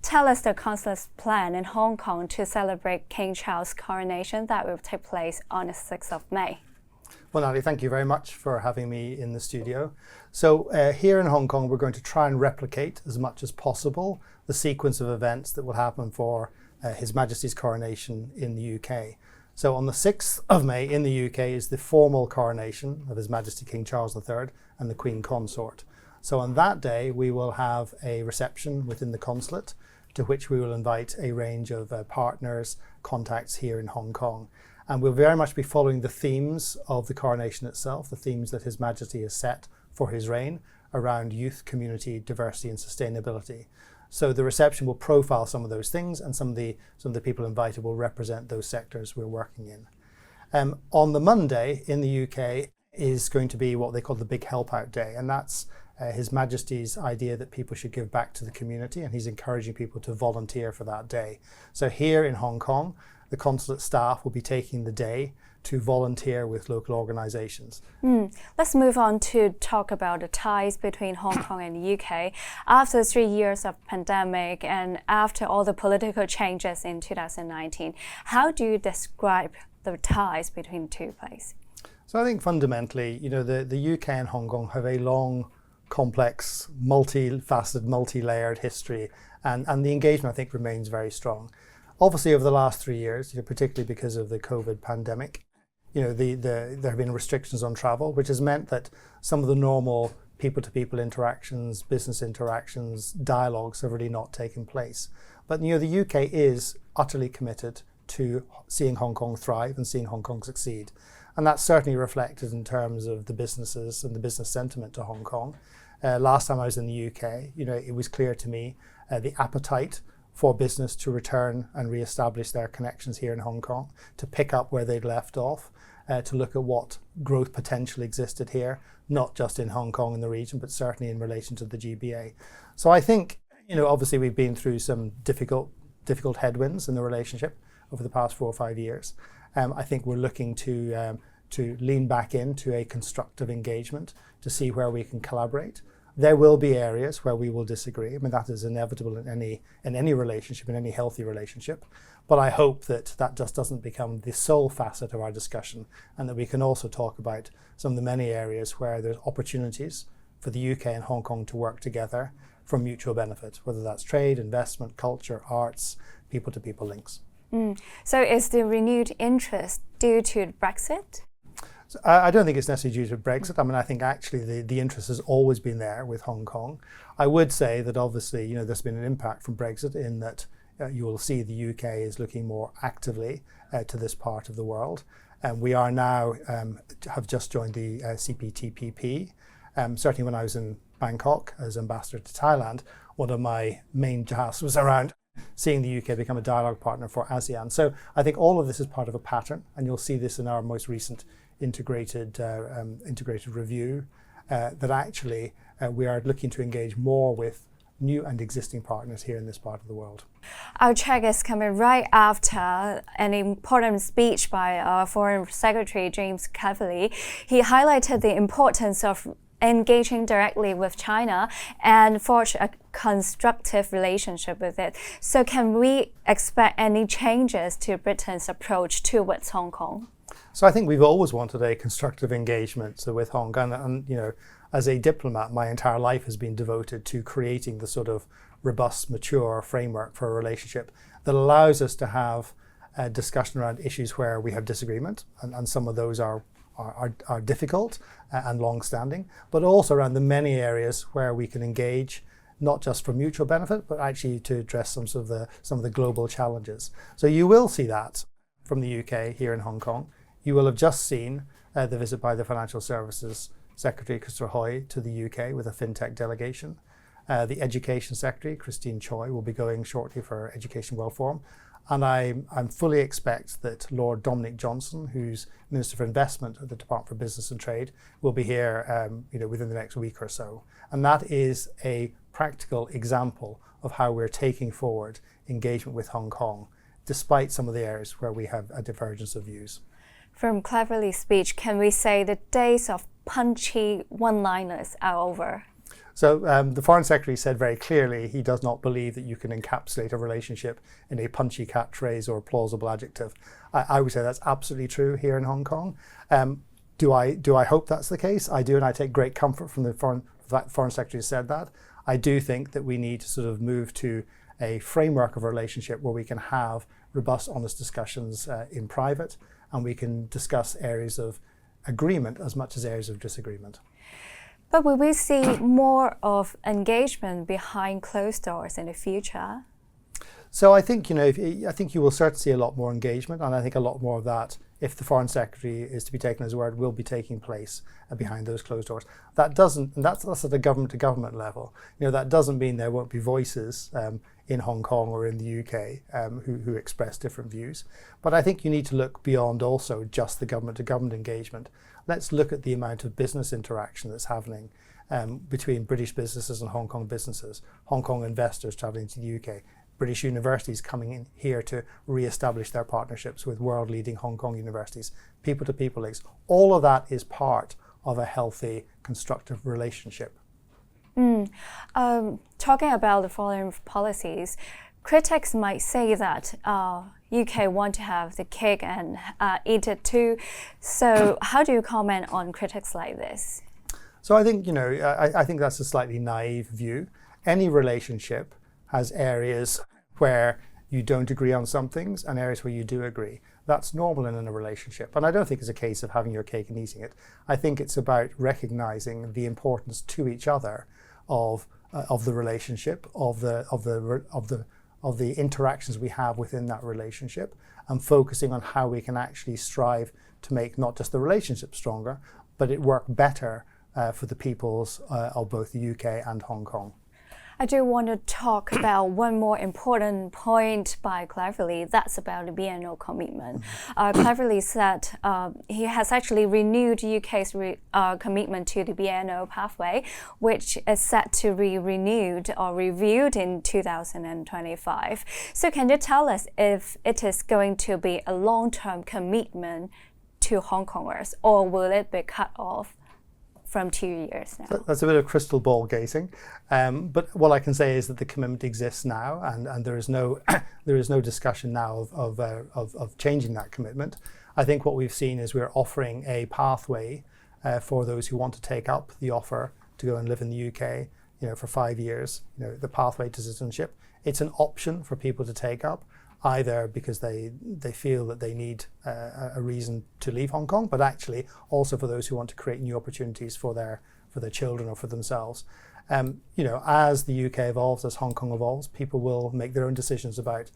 tell us the Consulate's plan in Hong Kong to celebrate King Charles' coronation that will take place on the 6th of May. Well, Natalie, thank you very much for having me in the studio. So here in Hong Kong, we're going to try and replicate as much as possible the sequence of events that will happen for His Majesty's coronation in the UK. So on the 6th of May in the UK is the formal coronation of His Majesty King Charles III and the Queen Consort. So on that day, we will have a reception within the consulate to which we will invite a range of partners, contacts here in Hong Kong. And we'll very much be following the themes of the coronation itself, the themes that His Majesty has set for his reign around youth, community, diversity and sustainability. So the reception will profile some of those things, and some of the people invited will represent those sectors we're working in. On the Monday in the UK is going to be what they call the Big Help Out Day, and that's His Majesty's idea that people should give back to the community, and he's encouraging people to volunteer for that day. So here in Hong Kong, the consulate staff will be taking the day to volunteer with local organisations. Let's move on to talk about the ties between Hong Kong and the UK. After 3 years of pandemic and after all the political changes in 2019, how do you describe the ties between the two places? So I think fundamentally, the UK and Hong Kong have a long, complex, multifaceted, multi-layered history, and the engagement, I think, remains very strong. Obviously, over the last 3 years, particularly because of the COVID pandemic, there have been restrictions on travel, which has meant that some of the normal people-to-people interactions, business interactions, dialogues have really not taken place. But the UK is utterly committed to seeing Hong Kong thrive and seeing Hong Kong succeed. And that's certainly reflected in terms of the businesses and the business sentiment to Hong Kong. Last time I was in the UK, it was clear to me the appetite for business to return and re-establish their connections here in Hong Kong, to pick up where they'd left off, to look at what growth potential existed here, not just in Hong Kong and the region, but certainly in relation to the GBA. So I think, obviously we've been through some difficult headwinds in the relationship over the past 4 or 5 years. I think we're looking to lean back into a constructive engagement to see where we can collaborate. There will be areas where we will disagree. I mean, that is inevitable in any relationship, in any healthy relationship. But I hope that just doesn't become the sole facet of our discussion, and that we can also talk about some of the many areas where there's opportunities for the UK and Hong Kong to work together for mutual benefit, whether that's trade, investment, culture, arts, people-to-people links. So is the renewed interest due to Brexit? So I don't think it's necessarily due to Brexit. I mean, I think actually the interest has always been there with Hong Kong. I would say that obviously, there's been an impact from Brexit in that you will see the UK is looking more actively to this part of the world. And we are now, have just joined the CPTPP. Certainly when I was in Bangkok as ambassador to Thailand, one of my main tasks was around seeing the UK become a dialogue partner for ASEAN. So I think all of this is part of a pattern, and you'll see this in our most recent integrated review, that actually we are looking to engage more with new and existing partners here in this part of the world. Our check is coming right after an important speech by our Foreign Secretary James Cleverly. He highlighted the importance of engaging directly with China and forge a constructive relationship with it. So can we expect any changes to Britain's approach towards Hong Kong? So I think we've always wanted a constructive engagement with Hong Kong, and as a diplomat, my entire life has been devoted to creating the sort of robust, mature framework for a relationship that allows us to have a discussion around issues where we have disagreement, and some of those are difficult and long-standing, but also around the many areas where we can engage, not just for mutual benefit, but actually to address some of the global challenges. So you will see that from the UK here in Hong Kong. You will have just seen the visit by the Financial Services Secretary, Christopher Hoy, to the UK with a FinTech delegation. The Education Secretary, Christine Choi, will be going shortly for Education World Forum. And I fully expect that Lord Dominic Johnson, who's Minister for Investment at the Department for Business and Trade, will be here within the next week or so. And that is a practical example of how we're taking forward engagement with Hong Kong, despite some of the areas where we have a divergence of views. From Cleverly's speech, can we say the days of punchy one-liners are over? So the Foreign Secretary said very clearly he does not believe that you can encapsulate a relationship in a punchy catchphrase or a plausible adjective. I would say that's absolutely true here in Hong Kong. Do I hope that's the case? I do, and I take great comfort from the Foreign Secretary said that. I do think that we need to sort of move to a framework of a relationship where we can have robust, honest discussions in private, and we can discuss areas of agreement as much as areas of disagreement. But will we see more of engagement behind closed doors in the future? So I think, I think you will certainly see a lot more engagement, and I think a lot more of that, if the Foreign Secretary is to be taken as word, will be taking place behind those closed doors. That doesn't, and that's at a government-to-government level. That doesn't mean there won't be voices in Hong Kong or in the UK who express different views. But I think you need to look beyond also just the government-to-government engagement. Let's look at the amount of business interaction that's happening between British businesses and Hong Kong businesses, Hong Kong investors travelling to the UK, British universities coming in here to re-establish their partnerships with world-leading Hong Kong universities, people-to-people links. All of that is part of a healthy, constructive relationship. Talking about the foreign policies, critics might say that UK want to have the cake and eat it too. So how do you comment on critics like this? So I think, I think that's a slightly naive view. Any relationship has areas where you don't agree on some things and areas where you do agree. That's normal in a relationship. And I don't think it's a case of having your cake and eating it. I think it's about recognizing the importance to each other of the relationship, of the interactions we have within that relationship, and focusing on how we can actually strive to make not just the relationship stronger, but it work better for the peoples of both the UK and Hong Kong. I do want to talk about one more important point by Cleverly. That's about the BNO commitment. Cleverly said he has actually renewed UK's commitment to the BNO pathway, which is set to be renewed or reviewed in 2025. So can you tell us if it is going to be a long-term commitment to Hong Kongers, or will it be cut off from 2 years now? That's a bit of crystal ball gazing, but what I can say is that the commitment exists now, and there is no discussion now of changing that commitment. I think what we've seen is we're offering a pathway for those who want to take up the offer to go and live in the UK, for 5 years. The pathway to citizenship. It's an option for people to take up, either because they feel that they need a reason to leave Hong Kong, but actually also for those who want to create new opportunities for their children or for themselves. As the UK evolves, as Hong Kong evolves, people will make their own decisions about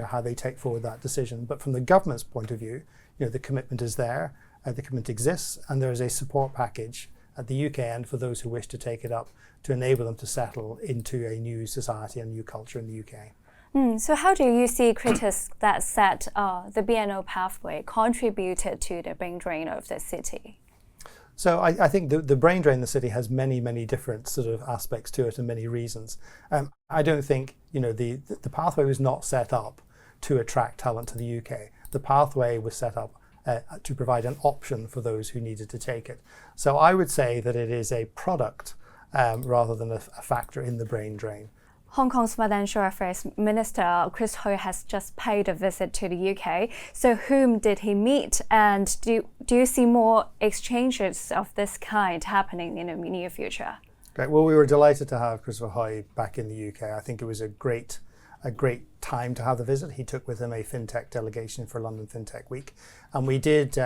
how they take forward that decision. But from the government's point of view, the commitment is there, the commitment exists, and there is a support package at the UK end for those who wish to take it up to enable them to settle into a new society and new culture in the UK. So how do you see critics that said the BNO pathway contributed to the brain drain of the city? So I think the brain drain in the city has many, many different sort of aspects to it and many reasons. I don't think, the pathway was not set up to attract talent to the UK. The pathway was set up to provide an option for those who needed to take it. So I would say that it is a product rather than a factor in the brain drain. Hong Kong's Financial Affairs Minister Chris Hui has just paid a visit to the UK. So whom did he meet, and do you see more exchanges of this kind happening in the near future? Great. Well, we were delighted to have Christopher Hui back in the UK. I think it was a great time to have the visit. He took with him a FinTech delegation for London FinTech Week, and we did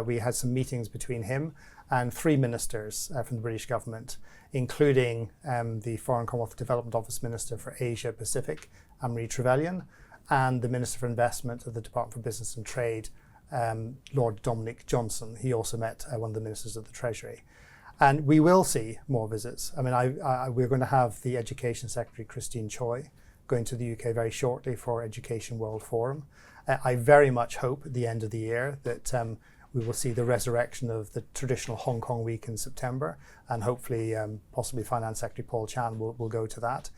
we had some meetings between him and 3 ministers from the British government, including the Foreign Commonwealth Development Office Minister for Asia Pacific, Anne-Marie Trevelyan, and the Minister for Investment of the Department for Business and Trade, Lord Dominic Johnson. He also met one of the ministers of the Treasury. And we will see more visits. I mean, we're going to have the Education Secretary, Christine Choi, going to the UK very shortly for Education World Forum. I very much hope at the end of the year that we will see the resurrection of the traditional Hong Kong week in September, and hopefully possibly Finance Secretary Paul Chan will go to that.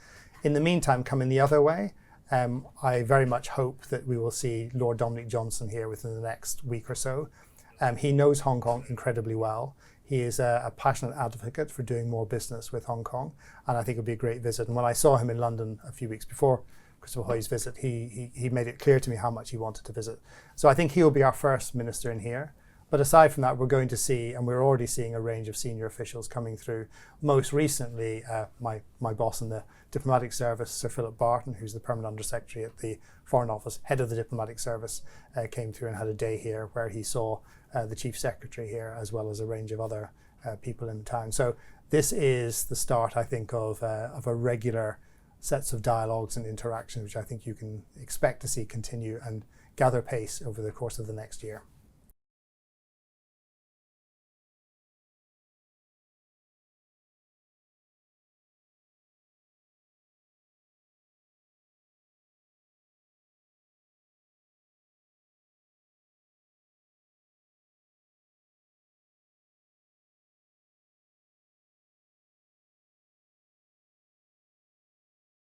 In the meantime, coming the other way, I very much hope that we will see Lord Dominic Johnson here within the next week or so. He knows Hong Kong incredibly well. He is a passionate advocate for doing more business with Hong Kong, and I think it would be a great visit. And when I saw him in London a few weeks before Christopher Hoy's visit, he made it clear to me how much he wanted to visit. So I think he will be our first minister in here. But aside from that, we're going to see, and we're already seeing, a range of senior officials coming through. Most recently, my boss in the diplomatic service, Sir Philip Barton, who's the permanent undersecretary at the Foreign Office, head of the diplomatic service, came through and had a day here where he saw the chief secretary here, as well as a range of other people in town. So this is the start, I think, of a regular sets of dialogues and interactions, which I think you can expect to see continue and gather pace over the course of the next year.